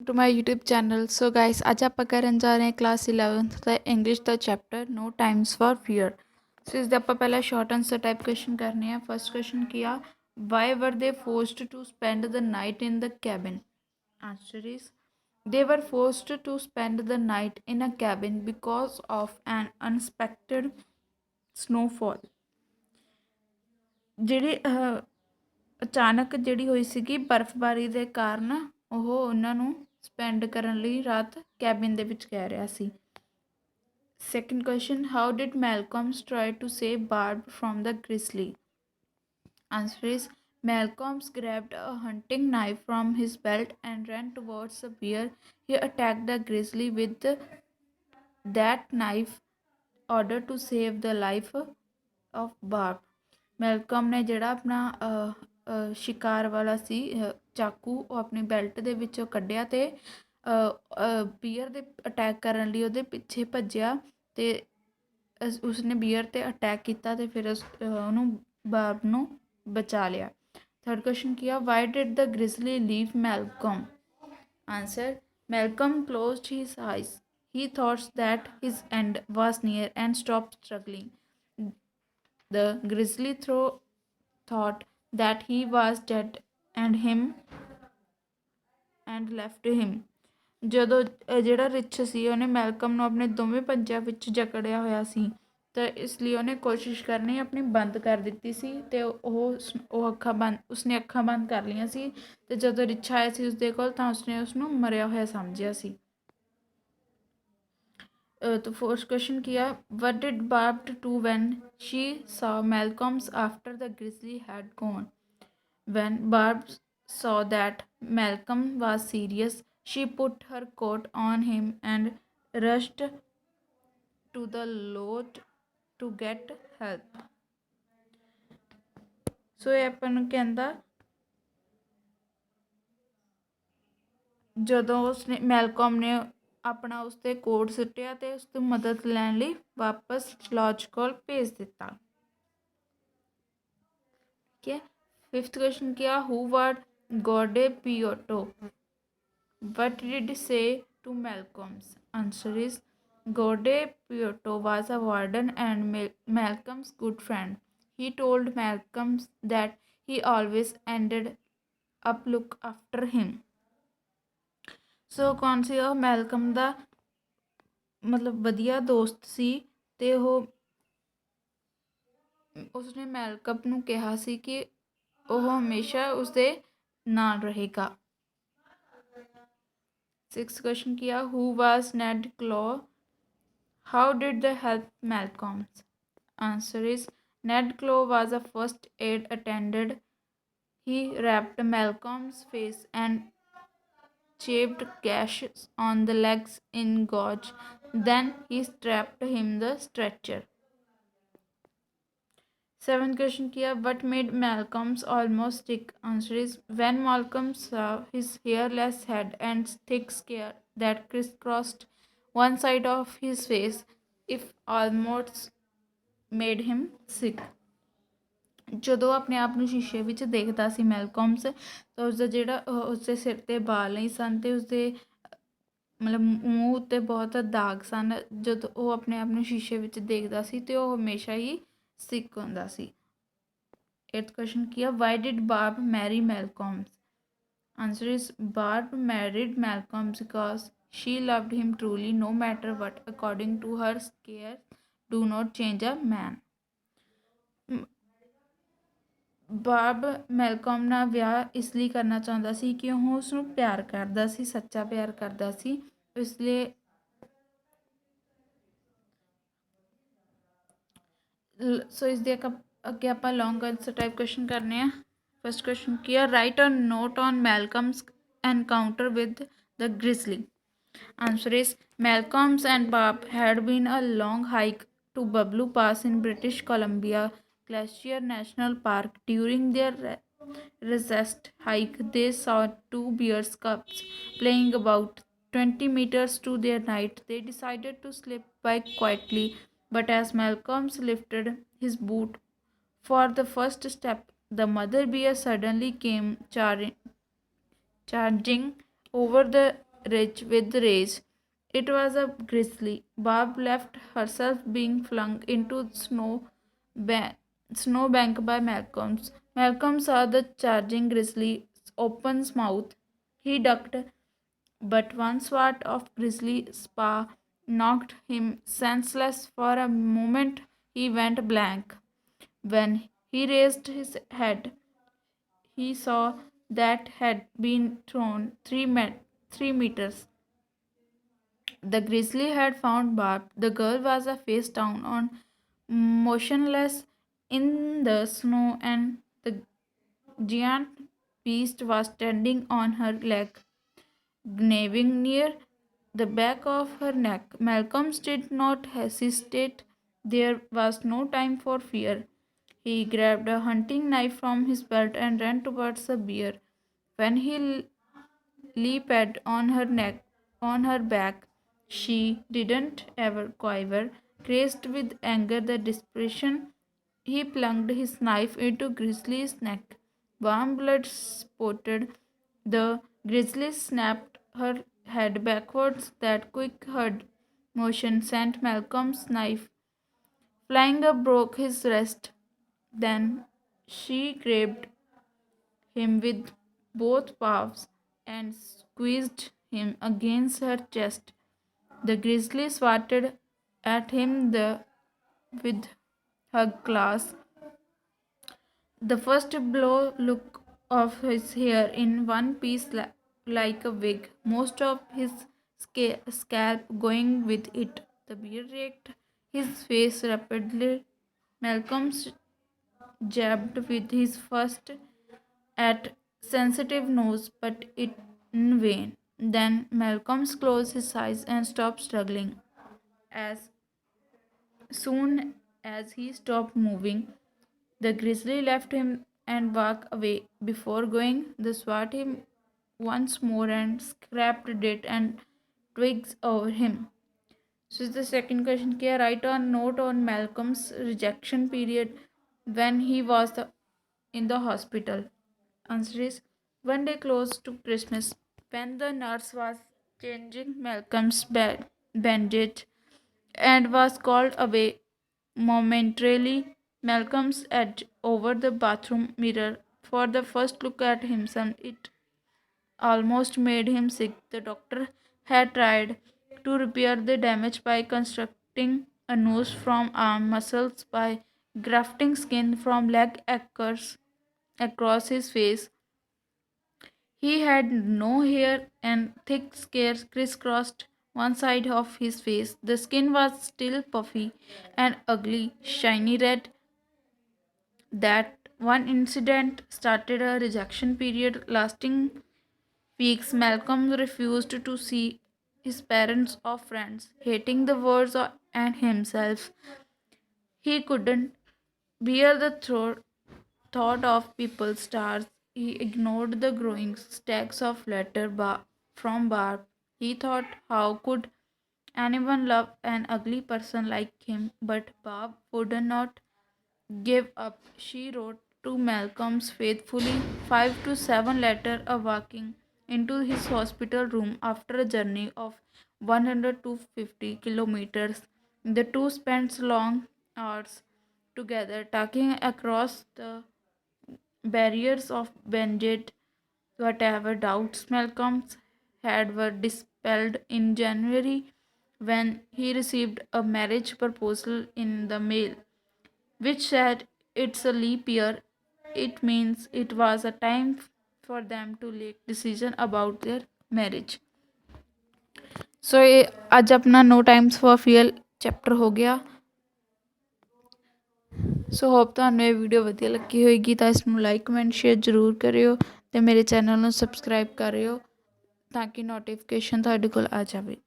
To my YouTube channel. So guys, ਅੱਜ ਆਪਾਂ ਕਰਨ ਜਾ ਰਹੇ ਹਾਂ ਕਲਾਸ 11th ਦਾ ਇੰਗਲਿਸ਼ ਦਾ chapter no times for fear. So ਇਸ ਦਾ ਆਪਾਂ ਪਹਿਲਾਂ ਸ਼ਾਰਟ ਆਨਸਰ ਟਾਈਪ ਕੁਐਸਚਨ ਕਰਨੇ ਆ। ਫਸਟ ਕੁਐਸਚਨ ਕੀ ਆ, why were they forced to spend the night in the cabin? Answer is they were forced to spend the night in a cabin because of an unexpected snowfall। ਜਿਹੜੀ ਅਚਾਨਕ ਜਿਹੜੀ ਹੋਈ ਸੀਗੀ ਬਰਫ਼ਬਾਰੀ ਦੇ ਕਾਰਨ ਉਹ ਉਹਨਾਂ ਨੂੰ ਸਪੈਂਡ ਕਰਨ ਲਈ ਰਾਤ ਕੈਬਿਨ ਦੇ ਵਿੱਚ ਕਹਿ ਰਿਹਾ ਸੀ। Second question, how did Malcolm's try to save Barb from the grizzly? Answer is Malcolm grabbed a hunting knife from his belt and ran towards the bear. He attacked the grizzly with that knife in order to save the life of Barb। Malcolm ਨੇ ਜਿਹੜਾ ਆਪਣਾ ਸ਼ਿਕਾਰ ਵਾਲਾ ਸੀ ਚਾਕੂ ਉਹ ਆਪਣੀ belt ਦੇ ਵਿੱਚੋਂ ਕੱਢਿਆ ਅਤੇ ਬੀਅਰ ਦੇ ਅਟੈਕ ਕਰਨ ਲਈ ਉਹਦੇ ਪਿੱਛੇ ਭੱਜਿਆ ਅਤੇ ਉਸਨੇ ਬੀਅਰ 'ਤੇ ਅਟੈਕ ਕੀਤਾ ਅਤੇ ਫਿਰ ਉਹਨੂੰ ਬਾਰਬ ਨੂੰ ਬਚਾ ਲਿਆ। ਥਰਡ ਕੁਐਸਚਨ ਕੀ ਆ, why did the grizzly leave Malcolm? Answer, Malcolm closed his eyes. He thought that his end was near and stopped struggling. The grizzly thought that he was dead and left him। ਜਦੋਂ ਜਿਹੜਾ ਰਿਛ ਸੀ ਉਹਨੇ Malcolm ਨੂੰ ਆਪਣੇ ਦੋਵੇਂ ਪੰਜਿਆਂ ਵਿੱਚ ਜਕੜਿਆ ਹੋਇਆ ਸੀ ਤਾਂ ਇਸ ਲਈ ਉਹਨੇ ਕੋਸ਼ਿਸ਼ ਕਰਨੀ ਆਪਣੀ ਬੰਦ ਕਰ ਦਿੱਤੀ ਸੀ ਅਤੇ ਉਸਨੇ ਅੱਖਾਂ ਬੰਦ ਕਰ ਲਈਆਂ ਸੀ ਅਤੇ ਜਦੋਂ ਰਿਛ ਆਇਆ ਸੀ ਉਸਦੇ ਕੋਲ ਤਾਂ ਉਸਨੇ ਉਸਨੂੰ ਮਰਿਆ ਹੋਇਆ ਸਮਝਿਆ ਸੀ। तो फर्स्ट क्वेश्चन किया, what did Barb do when she saw Malcolm's after the grizzly had gone? When Barb saw that Malcolm was serious, she put her coat on him and rushed to the lodge to get help। ਸੋ ਇਹ ਆਪਾਂ ਨੂੰ ਕਹਿੰਦਾ ਜਦੋਂ ਉਸਨੇ Malcolm ਨੇ ਆਪਣਾ ਉਸ 'ਤੇ ਕੋਟ ਸੁੱਟਿਆ ਅਤੇ ਉਸ ਤੋਂ ਮਦਦ ਲੈਣ ਲਈ ਵਾਪਸ ਲੌਜ ਕੋਲ ਭੇਜ ਦਿੱਤਾ। ਠੀਕ ਹੈ। ਫਿਫਥ ਕੁਐਸਚਨ ਕਿਹਾ, who was Godey Pioto? What did say to Malcolm's? Answer is Godey Pioto was a warden and Malcolm's good friend. He told Malcolm's that he always ended up look after him. So ਕੌਣ ਸੀ ਉਹ? Malcolm ਦਾ ਮਤਲਬ ਵਧੀਆ ਦੋਸਤ ਸੀ ਅਤੇ ਉਸਨੇ Malcolm ਨੂੰ ਕਿਹਾ ਸੀ ਕਿ ਉਹ ਹਮੇਸ਼ਾ ਉਸਦੇ ਨਾਲ ਰਹੇਗਾ। ਸਿਕਸਥ ਕੁਐਸਚਨ ਕਿਹਾ, who was Ned Clow? How did they help Malcolm's? Answer is Ned Clow was a first aid attendant. He wrapped Malcolm's face and shaved gashes on the legs in gauze. Then he strapped him the stretcher। Seventh question किया, what made Malcolm's almost sick? Answer is when Malcolm saw his hairless head and thick scare that crisscrossed one side of his face, it almost made him sick। ਜਦੋਂ ਆਪਣੇ ਆਪ ਨੂੰ ਸ਼ੀਸ਼ੇ ਵਿੱਚ ਦੇਖਦਾ ਸੀ ਮੈਲਕਮਸ ਤਾਂ ਉਸਦਾ ਜਿਹੜਾ ਉਸਦੇ ਸਿਰ 'ਤੇ ਵਾਲ ਨਹੀਂ ਸਨ ਅਤੇ ਉਸਦੇ ਮਤਲਬ ਮੂੰਹ ਉੱਤੇ ਬਹੁਤ ਦਾਗ ਸਨ। ਜਦੋਂ ਉਹ ਆਪਣੇ ਆਪ ਨੂੰ ਸ਼ੀਸ਼ੇ ਵਿੱਚ ਦੇਖਦਾ ਸੀ ਅਤੇ ਉਹ ਹਮੇਸ਼ਾ ਹੀ ਸਿੱਕ ਹੁੰਦਾ ਸੀ। ਏਟਥ ਕੁਐਸਚਨ ਕੀ ਆ, why did Barb marry Malcolm's? Answer is Barb married Malcolm's because she loved him truly no matter what। According to her scars do not change a man. Barb Malcolm ਨਾਲ ਵਿਆਹ ਇਸ ਲਈ ਕਰਨਾ ਚਾਹੁੰਦਾ ਸੀ ਕਿ ਉਹ ਉਸਨੂੰ ਪਿਆਰ ਕਰਦਾ ਸੀ, ਸੱਚਾ ਪਿਆਰ ਕਰਦਾ ਸੀ। ਇਸ ਲਈ ਸੋ ਇਸ ਦੇ ਅੱਗੇ ਆਪਾਂ ਲੌਂਗ ਆਨਸਰ ਟਾਈਪ ਕੁਐਸਚਨ ਕਰਨੇ ਆ। ਫਸਟ ਕੁਐਸਚਨ ਕੀ ਆ, write a note on Malcolm's encounter with the grizzly. Answer is Malcolm's and Barb had been a long hike to Bablu Pass in British Columbia Glacier National Park. During their recessed hike, they saw two bear cubs playing about 20 meters to their right. They decided to slip by quietly, but as Malcolm lifted his boot for the first step, the mother bear suddenly came charging over the rich with rage. It was a grizzly. Barb left herself being flung into ba- snowbank by Malcolm. Malcolm saw the charging grizzly's open mouth. He ducked, but one swat of grizzly spar knocked him senseless. For a moment he went blank. When he raised his head, he saw that had been thrown 3 meters. The grizzly had found Barb. The girl was a face down on motionless in the snow, and the giant beast was standing on her leg, gnawing near the back of her neck. Malcolm did not hesitate. There was no time for fear. He grabbed a hunting knife from his belt and ran towards the bear. When he leaped on her back, she didn't ever quiver. Crazed with anger, the desperation, he plunged his knife into Grizzly's neck. Warm blood spurted. The grizzly snapped her head backwards. That quick head motion sent Malcolm's knife flying up, broke his wrist. Then she grabbed him with both paws and squeezed him against her chest. The grizzly swatted at him with her claws. The first blow look of his hair in one piece like a wig, most of his scalp going with it. The bear raked his face rapidly. Malcolm jabbed with his first at sensitive nose, but it in vain. Then Malcolm closed his eyes and stopped struggling. As soon as he stopped moving, the grizzly left him and walked away. Before going, they swat him once more and scraped dirt and twigs over him. So is the second question. Can write a note on Malcolm's rejection period when he was in the hospital? Answer is one day close to Christmas, when the nurse was changing Malcolm's bandage and was called away momentarily. Malcolm's edged over the bathroom mirror for the first look at himself. It almost made him sick. The doctor had tried to repair the damage by constructing a nose from arm muscles by grafting skin from leg across his face. He had no hair and thick scars crisscrossed one side of his face. The skin was still puffy and ugly, shiny red. That one incident started a rejection period lasting weeks. Malcolm refused to see his parents or friends, hating the words and himself. He couldn't bear the thought of people's stars. He ignored the growing stacks of letters from Barb. He thought, how could anyone love an ugly person like him? But Barb would not give up. She wrote to Malcolm's faithfully 5 to 7 letters a walking into his hospital room after a journey of 100 to 50 kilometers. The two spent long hours together talking across the barriers of Benjet. Whatever doubts Malcolm had were dispelled in January when he received a marriage proposal in the mail, which said it's a leap year. It means it was a time for them to make decision about their marriage. So ये आज अपना no times for fear chapter हो गया। ਸੋ hop ਤੁਹਾਨੂੰ ਇਹ video ਵਧੀਆ ਲੱਗੀ ਹੋਏਗੀ, ਤਾਂ ਇਸ ਨੂੰ ਲਾਈਕ ਕਮੈਂਟ ਸ਼ੇਅਰ ਜ਼ਰੂਰ ਕਰਿਓ ਅਤੇ ਮੇਰੇ ਚੈਨਲ ਨੂੰ ਸਬਸਕ੍ਰਾਈਬ ਕਰਿਓ ਤਾਂ ਕਿ ਨੋਟੀਫਿਕੇਸ਼ਨ ਤੁਹਾਡੇ ਕੋਲ ਆ ਜਾਵੇ।